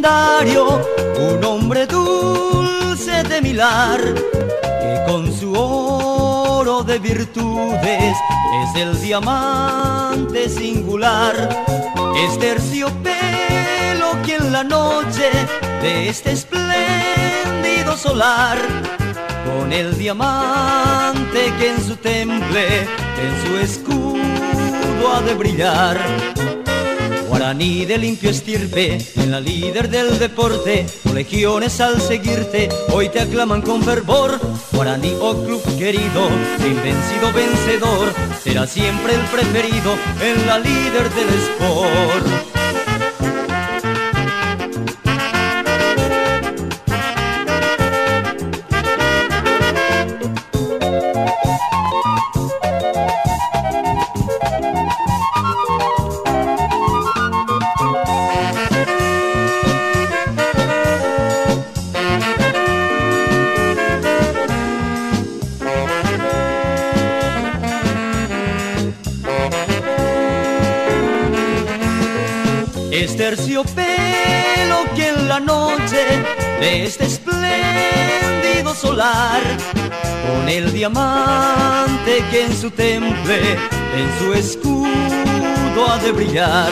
legendario, un hombre dulce de milar, que con su oro de virtudes es el diamante singular. Es terciopelo que en la noche de este espléndido solar, con el diamante que en su temple, en su escudo ha de brillar. Guaraní de limpio estirpe, en la líder del deporte, legiones al seguirte, hoy te aclaman con fervor. Guaraní, oh club querido, invencido vencedor, será siempre el preferido en la líder del sport. Es terciopelo que en la noche de este espléndido solar, con el diamante que en su temple, en su escudo ha de brillar.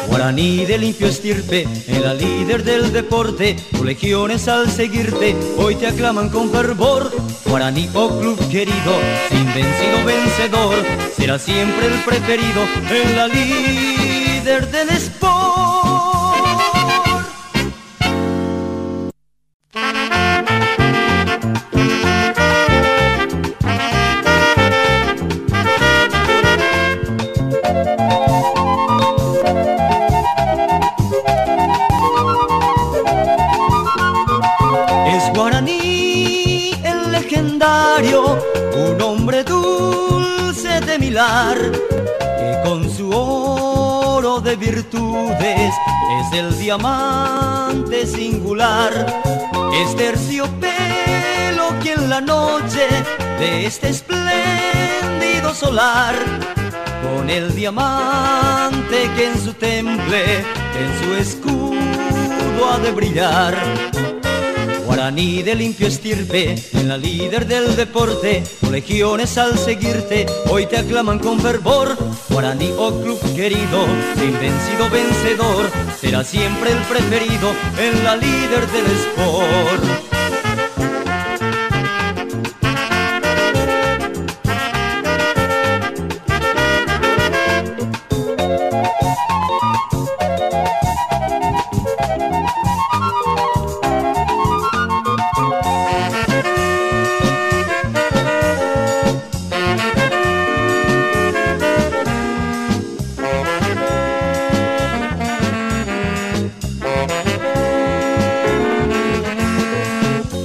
Guaraní de limpio estirpe, en la líder del deporte, legiones al seguirte, hoy te aclaman con fervor. Guaraní, oh club querido, invencido vencedor, será siempre el preferido en la líder del sport. Es Guaraní el legendario, un hombre dulce de milar, que con su oro de virtudes es el diamante singular. Es terciopelo que en la noche de este espléndido solar, con el diamante que en su temple, en su escudo ha de brillar. Guaraní de limpio estirpe, en la líder del deporte, legiones al seguirte, hoy te aclaman con fervor. Guaraní, oh club querido, invencido vencedor, será siempre el preferido en la líder del sport.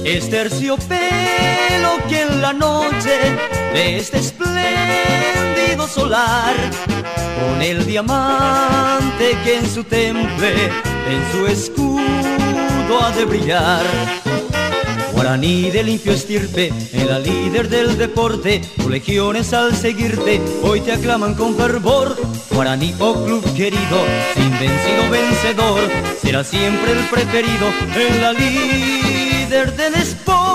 Es terciopelo que en la noche de este espléndido solar, con el diamante que en su temple, en su escudo ha de brillar. Guaraní de limpio estirpe, en la líder del deporte, legiones al seguirte, hoy te aclaman con fervor. Guaraní, oh club querido, invencido vencedor, será siempre el preferido en la líder del sport.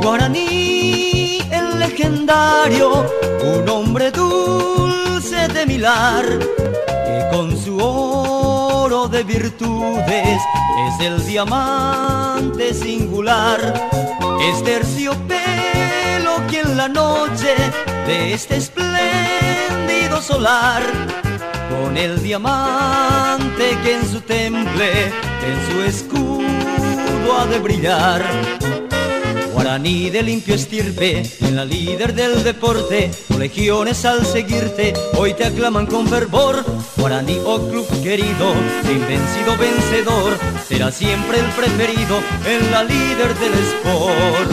Guaraní el legendario, un hombre dulce de milar, que con su oro de virtudes es el diamante singular. Es terciopelo que en la noche de este espléndido solar, con el diamante que en su temple, en su escudo ha de brillar. Guaraní de limpio estirpe, en la líder del deporte, legiones al seguirte, hoy te aclaman con fervor. Guaraní, oh club querido, invencido vencedor, será siempre el preferido en la líder del sport.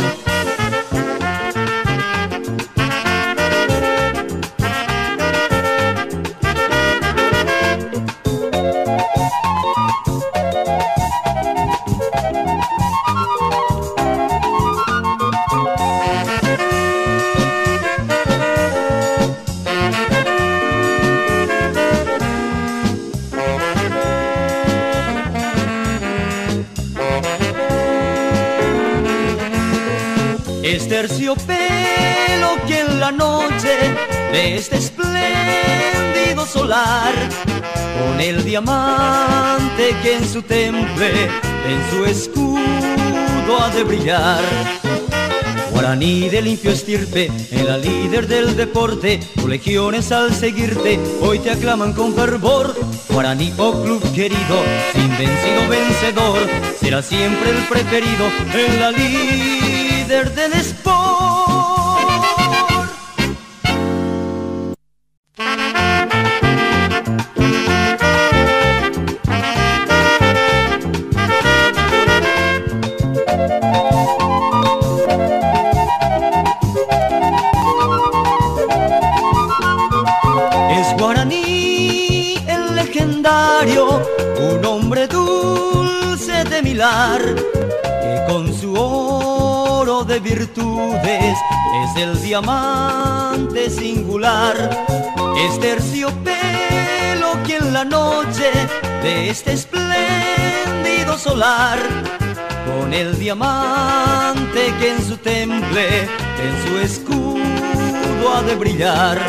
Es terciopelo que en la noche de este espléndido solar, con el diamante que en su temple, en su escudo ha de brillar. Guaraní de limpio estirpe, en la líder del deporte, legiones al seguirte, hoy te aclaman con fervor. Guaraní, oh club querido, invencido vencedor, será siempre el preferido en la líder del sport. Es Guaraní el legendario, un hombre dulce de milar, que con su oro de virtudes es el diamante singular. Es terciopelo que en la noche de este espléndido solar, con el diamante que en su temple, en su escudo ha de brillar.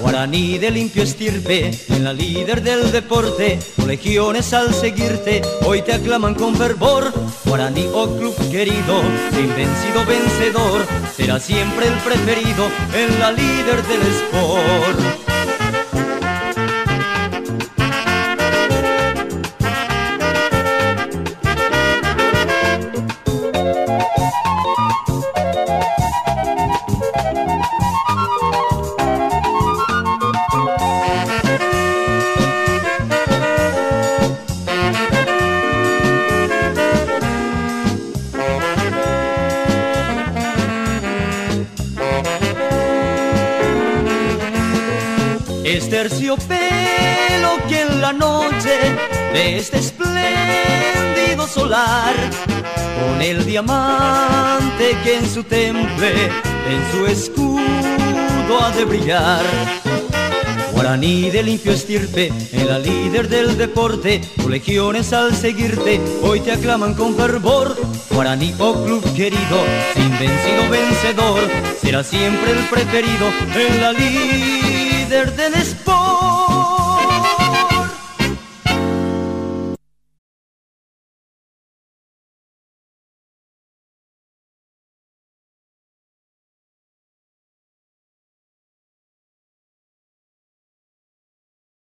Guaraní de limpio estirpe, en la líder del deporte, legiones al seguirte, hoy te aclaman con fervor. Guaraní, oh club querido, invencido vencedor, será siempre el preferido en la líder del sport. Es terciopelo que en la noche de este espléndido solar, con el diamante que en su temple, en su escudo ha de brillar. Guaraní de limpio estirpe, en la líder del deporte, legiones al seguirte, hoy te aclaman con fervor. Guaraní, oh club querido, invencido vencedor, será siempre el preferido en la líder del sport.